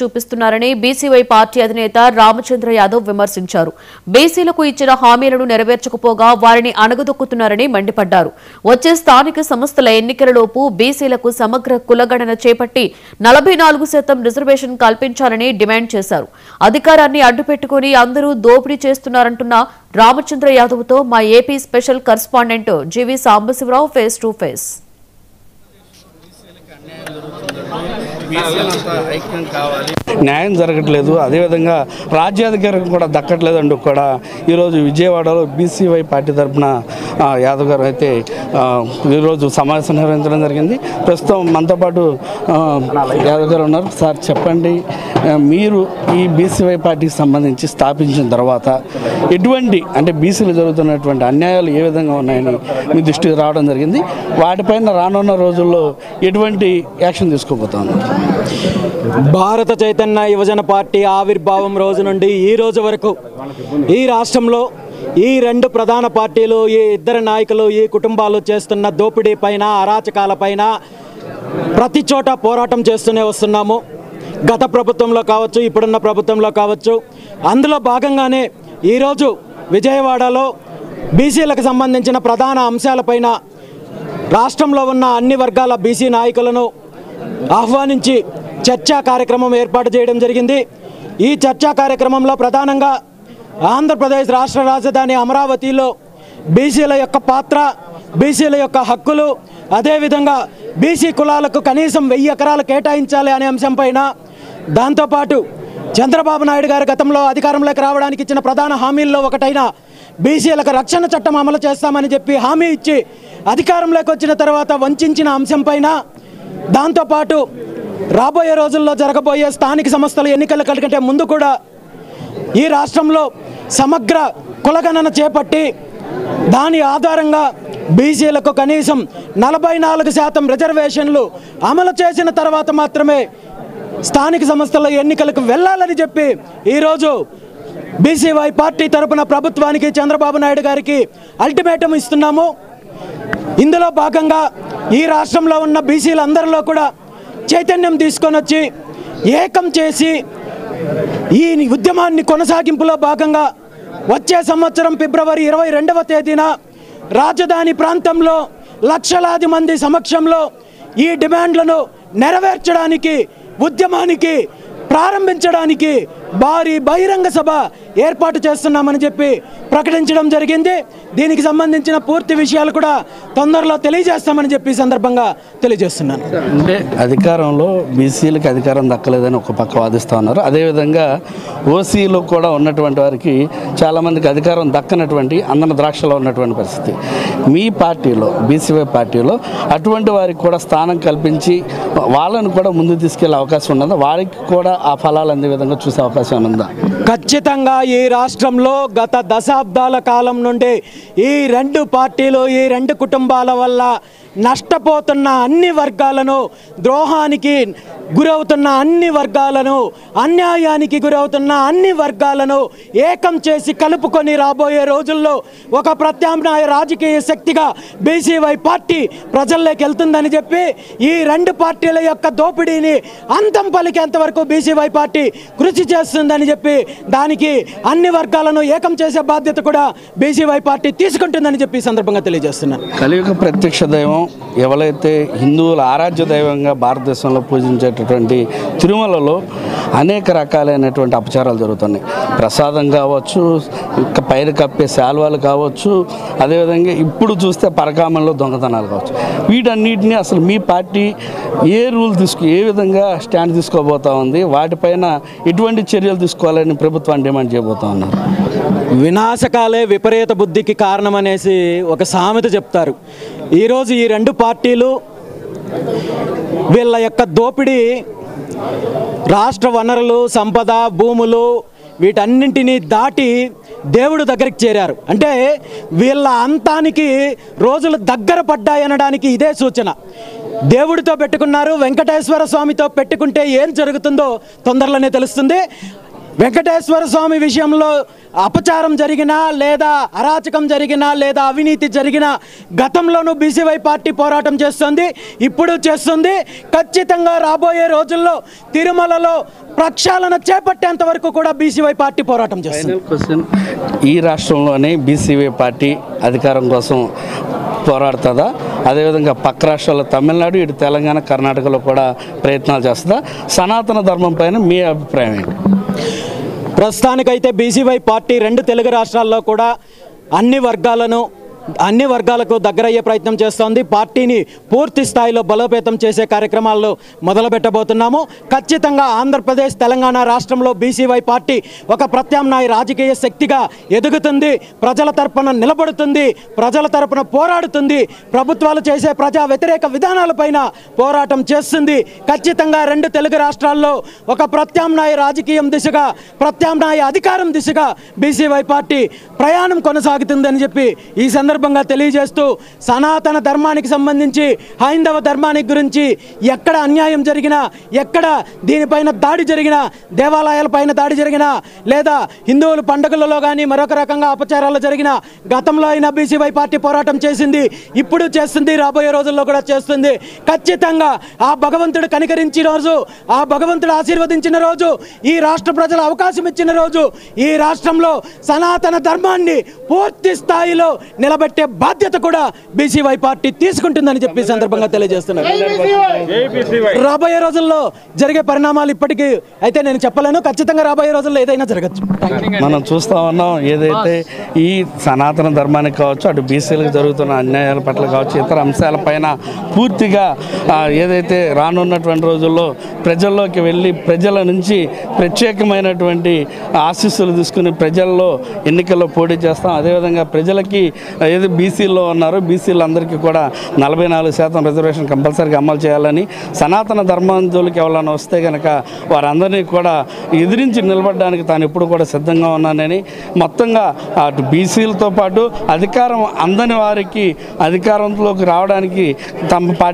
చూపిస్తున్నారని BCY party అధినేత రామచంద్ర యాదవ్ విమర్శించారు. బీసీలకు ఇచ్చిన హామీలను నెరవేర్చకపోగా వారిని అణగదొక్కుతున్నారని మండిపడ్డారు. వచ్చే స్థానిక సంస్థల ఎన్నికలలోపు బీసీలకు సమగ్ర కులగణన చేపట్టి 44% రిజర్వేషన్ కల్పించాలని డిమాండ్ చేశారు. అధికారాన్ని అడ్డుపెట్టుకుని అందరూ దోపిడీ చేస్తున్నారంటున్న రామచంద్ర యాదవ్తో మా AP special correspondent GV Sambasivarao face to face. న్యాయం జరగట్లేదు, అదేవిధంగా రాజ్యాధికారం కూడా దక్కట్లేదు అంటూ కూడా ఈరోజు విజయవాడలో బీసీవై పార్టీ తరఫున యాదవ్ గారు అయితే ఈరోజు సమావేశం నిర్వహించడం జరిగింది. ప్రస్తుతం మనతో పాటు యాదవ్ గారు ఉన్నారు. సార్ చెప్పండి, మీరు ఈ బీసీవై పార్టీకి సంబంధించి స్థాపించిన తర్వాత ఎటువంటి బీసీలు జరుగుతున్నటువంటి అన్యాయాలు ఏ విధంగా ఉన్నాయని మీ దృష్టికి రావడం జరిగింది, వాటిపైన రానున్న రోజుల్లో ఎటువంటి యాక్షన్ తీసుకోబోతాను? భారత చైతన్య యువజన పార్టీ ఆవిర్భావం రోజు నుండి ఈ రోజు వరకు ఈ రాష్ట్రంలో ఈ రెండు ప్రధాన పార్టీలు, ఈ ఇద్దరు నాయకులు, ఈ కుటుంబాలు చేస్తున్న దోపిడీ పైన, అరాచకాల పైన ప్రతి చోట పోరాటం చేస్తూనే వస్తున్నాము. గత ప్రభుత్వంలో కావచ్చు, ఇప్పుడున్న ప్రభుత్వంలో కావచ్చు. అందులో భాగంగానే ఈరోజు విజయవాడలో బీసీలకు సంబంధించిన ప్రధాన అంశాలపైన రాష్ట్రంలో ఉన్న అన్ని వర్గాల బీసీ నాయకులను ఆహ్వానించి చర్చా కార్యక్రమం ఏర్పాటు చేయడం జరిగింది. ఈ చర్చా కార్యక్రమంలో ప్రధానంగా ఆంధ్రప్రదేశ్ రాష్ట్ర రాజధాని అమరావతిలో బీసీల యొక్క పాత్ర, బీసీల యొక్క హక్కులు, అదేవిధంగా బీసీ కులాలకు కనీసం 1000 ఎకరాలు కేటాయించాలి అనే అంశంపైన, దాంతోపాటు చంద్రబాబు నాయుడు గారు గతంలో అధికారంలోకి రావడానికి ఇచ్చిన ప్రధాన హామీల్లో ఒకటైన బీసీలకు రక్షణ చట్టం అమలు చేస్తామని చెప్పి హామీ ఇచ్చి అధికారంలోకి వచ్చిన తర్వాత వంచిన అంశంపైన, దాంతోపాటు రాబోయే రోజుల్లో జరగబోయే స్థానిక సంస్థల ఎన్నికల కంటే ముందు కూడా ఈ రాష్ట్రంలో సమగ్ర కులగణన చేపట్టి దాని ఆధారంగా బీసీలకు కనీసం 44% రిజర్వేషన్లు అమలు చేసిన తర్వాత మాత్రమే స్థానిక సంస్థల ఎన్నికలకు వెళ్ళాలని చెప్పి ఈరోజు బీసీవై పార్టీ తరపున ప్రభుత్వానికి, చంద్రబాబు నాయుడు గారికి అల్టిమేటం ఇస్తున్నాము. ఇందులో భాగంగా ఈ రాష్ట్రంలో ఉన్న బీసీలందరిలో కూడా చైతన్యం తీసుకొని వచ్చి ఏకం చేసి ఈ ఉద్యమాన్ని కొనసాగింపులో భాగంగా వచ్చే సంవత్సరం ఫిబ్రవరి 22వ తేదీన రాజధాని ప్రాంతంలో లక్షలాది మంది సమక్షంలో ఈ డిమాండ్లను నెరవేర్చడానికి, ఉద్యమానికి ప్రారంభించడానికి భారీ బహిరంగ సభ ఏర్పాటు చేస్తున్నామని చెప్పి ప్రకటించడం జరిగింది. దీనికి సంబంధించిన పూర్తి విషయాలు కూడా తొందరలో తెలియజేస్తామని చెప్పి సందర్భంగా తెలియజేస్తున్నాను. అంటే అధికారంలో బీసీలకు అధికారం దక్కలేదని ఒక పక్క వాదిస్తూ ఉన్నారు. అదేవిధంగా ఓసీలో కూడా ఉన్నటువంటి వారికి చాలామందికి అధికారం దక్కనటువంటి అందన ద్రాక్షలో ఉన్నటువంటి పరిస్థితి. మీ పార్టీలో, బీసీవై పార్టీలో అటువంటి వారికి కూడా స్థానం కల్పించి వాళ్ళను కూడా ముందుకు తీసుకెళ్లే అవకాశం ఉన్నదా? వారికి కూడా ఆ ఫలాలు అందే విధంగా చూసే అవకాశం ఉందా? ఖచ్చితంగా ఈ రాష్ట్రంలో గత దశాబ్దాల కాలం నుండి ఈ రెండు పార్టీలు, ఈ రెండు కుటుంబాల వల్ల నష్టపోతున్న అన్ని వర్గాలను, ద్రోహానికి గురవుతున్న అన్ని వర్గాలను, అన్యాయానికి గురవుతున్న అన్ని వర్గాలను ఏకం చేసి కలుపుకొని రాబోయే రోజుల్లో ఒక ప్రత్యామ్నాయ రాజకీయ శక్తిగా బీసీవై పార్టీ ప్రజల్లోకి వెళ్తుందని చెప్పి, ఈ రెండు పార్టీల యొక్క దోపిడీని అంతం పలికేంత వరకు బీసీవై పార్టీ కృషి చేస్తుందని చెప్పి, దానికి అన్ని వర్గాలను ఏకం చేసే బాధ్యత కూడా బీసీవై పార్టీ తీసుకుంటుందని చెప్పి ఈ సందర్భంగా తెలియజేస్తున్నాను. కలియుగ ప్రత్యక్ష దైవం, ఎవరైతే హిందువుల ఆరాధ్య దైవంగా భారతదేశంలో పూజించేటటువంటి తిరుమలలో అనేక రకాలైనటువంటి అపచారాలు జరుగుతున్నాయి. ప్రసాదం కావచ్చు, పైన కప్పే శాల్వాలు కావచ్చు, అదేవిధంగా ఇప్పుడు చూస్తే పరకామంలో దొంగతనాలు కావచ్చు. వీటన్నిటిని అసలు మీ పార్టీ ఏ విధంగా స్టాండ్ తీసుకోబోతా ఉంది? వాటిపైన ఎటువంటి చర్యలు తీసుకోవాలని ప్రభుత్వాన్ని డిమాండ్ చేయబోతా ఉన్నారు? వినాశకాలే విపరీత బుద్ధికి కారణమనేసి ఒక సామెత చెప్తారు. ఈరోజు ఈ రెండు పార్టీలు వీళ్ళ యొక్క దోపిడీ, రాష్ట్ర వనరులు, సంపద, భూములు వీటన్నింటినీ దాటి దేవుడు దగ్గరికి చేరారు. అంటే వీళ్ళ అంతానికి రోజులు దగ్గర పడ్డాయనడానికి ఇదే సూచన. దేవుడితో పెట్టుకున్నారు, వెంకటేశ్వర స్వామితో పెట్టుకుంటే ఏం జరుగుతుందో తొందరలోనే తెలుస్తుంది. వెంకటేశ్వర స్వామి విషయంలో అపచారం జరిగినా లేదా అరాచకం జరిగినా లేదా అవినీతి జరిగినా గతంలోనూ బీసీవై పార్టీ పోరాటం చేస్తుంది, ఇప్పుడు చేస్తుంది. ఖచ్చితంగా రాబోయే రోజుల్లో తిరుమలలో ప్రక్షాళన చేపట్టేంత వరకు కూడా బీసీవై పార్టీ పోరాటం చేస్తుంది. క్వశ్చన్, ఈ రాష్ట్రంలోనే బీసీవై పార్టీ అధికారం కోసం పోరాడుతుందా? అదేవిధంగా పక్క రాష్ట్రాల్లో తమిళనాడు, ఇటు తెలంగాణ, కర్ణాటకలో కూడా ప్రయత్నాలు చేస్తుందా? సనాతన ధర్మం పైన మీ అభిప్రాయం ఏంటి? ప్రస్తుతానికైతే బీసీవై పార్టీ రెండు తెలుగు రాష్ట్రాల్లో కూడా అన్ని వర్గాలకు దగ్గరయ్యే ప్రయత్నం చేస్తోంది. పార్టీని పూర్తి స్థాయిలో బలోపేతం చేసే కార్యక్రమాల్లో మొదలు పెట్టబోతున్నాము. ఖచ్చితంగా ఆంధ్రప్రదేశ్, తెలంగాణ రాష్ట్రంలో బీసీవై పార్టీ ఒక ప్రత్యామ్నాయ రాజకీయ శక్తిగా ఎదుగుతుంది, ప్రజల తరపున నిలబడుతుంది, ప్రజల తరపున పోరాడుతుంది, ప్రభుత్వాలు చేసే ప్రజా వ్యతిరేక విధానాలపైన పోరాటం చేస్తుంది. ఖచ్చితంగా రెండు తెలుగు రాష్ట్రాల్లో ఒక ప్రత్యామ్నాయ రాజకీయం దిశగా, ప్రత్యామ్నాయ అధికారం దిశగా బీసీవై పార్టీ ప్రయాణం కొనసాగుతుందని చెప్పి ఈ సందర్భంగా తెలియజేస్తూ, సనాతన ధర్మానికి సంబంధించి, హైందవ ధర్మానికి గురించి ఎక్కడ అన్యాయం జరిగినా, ఎక్కడ దీనిపైన దాడి జరిగినా, దేవాలయాలపైన దాడి జరిగినా, లేదా హిందువుల పండుగలలో కానీ మరొక రకంగా అపచారాలు జరిగినా గతంలో అయినా బీసీవై పార్టీ పోరాటం చేసింది, ఇప్పుడు చేస్తుంది, రాబోయే రోజుల్లో కూడా చేస్తుంది. ఖచ్చితంగా ఆ భగవంతుడు కనికరించిన రోజు, ఆ భగవంతుడు ఆశీర్వదించిన రోజు, ఈ రాష్ట్ర ప్రజల అవకాశం ఇచ్చిన రోజు, ఈ రాష్ట్రంలో సనాతన ధర్మాన్ని పూర్తి స్థాయిలో నిలబెట్టే బాధ్యత కూడా బీసీవై పార్టీ తీసుకుంటుందని చెప్పి సందర్భంగా తెలియజేస్తున్నారు. రాబోయే రోజుల్లో జరిగే పరిణామాలు ఇప్పటికీ అయితే నేను చెప్పలేను. ఖచ్చితంగా రాబోయే రోజుల్లో ఏదైనా జరగచ్చు. మనం చూస్తూ ఉన్నాం, ఏదైతే ఈ సనాతన ధర్మానికి కావచ్చు, అటు బీసీలకు జరుగుతున్న అన్యాయాల పట్ల కావచ్చు, ఇతర అంశాలపైన పూర్తిగా ఏదైతే రానున్నటువంటి రోజుల్లో ప్రజల్లోకి వెళ్ళి ప్రజల నుంచి ప్రత్యేకమైనటువంటి ఆశీస్సులు తీసుకుని ప్రజల్లో ఎన్నికల్లో పోటీ చేస్తాం. అదేవిధంగా ప్రజలకి ఏది బీసీల్లో ఉన్నారో బీసీలందరికీ కూడా 44% రిజర్వేషన్ కంపల్సరీగా అమలు చేయాలని, సనాతన ధర్మాంధులకి ఎవరైనా వస్తే కనుక వారందరినీ కూడా ఎదిరించి నిలబడడానికి తాను ఎప్పుడు కూడా సిద్ధంగా ఉన్నానని, మొత్తంగా అటు బీసీలతో పాటు అధికారం అందని వారికి అధికారంలోకి రావడానికి తమ పార్టీ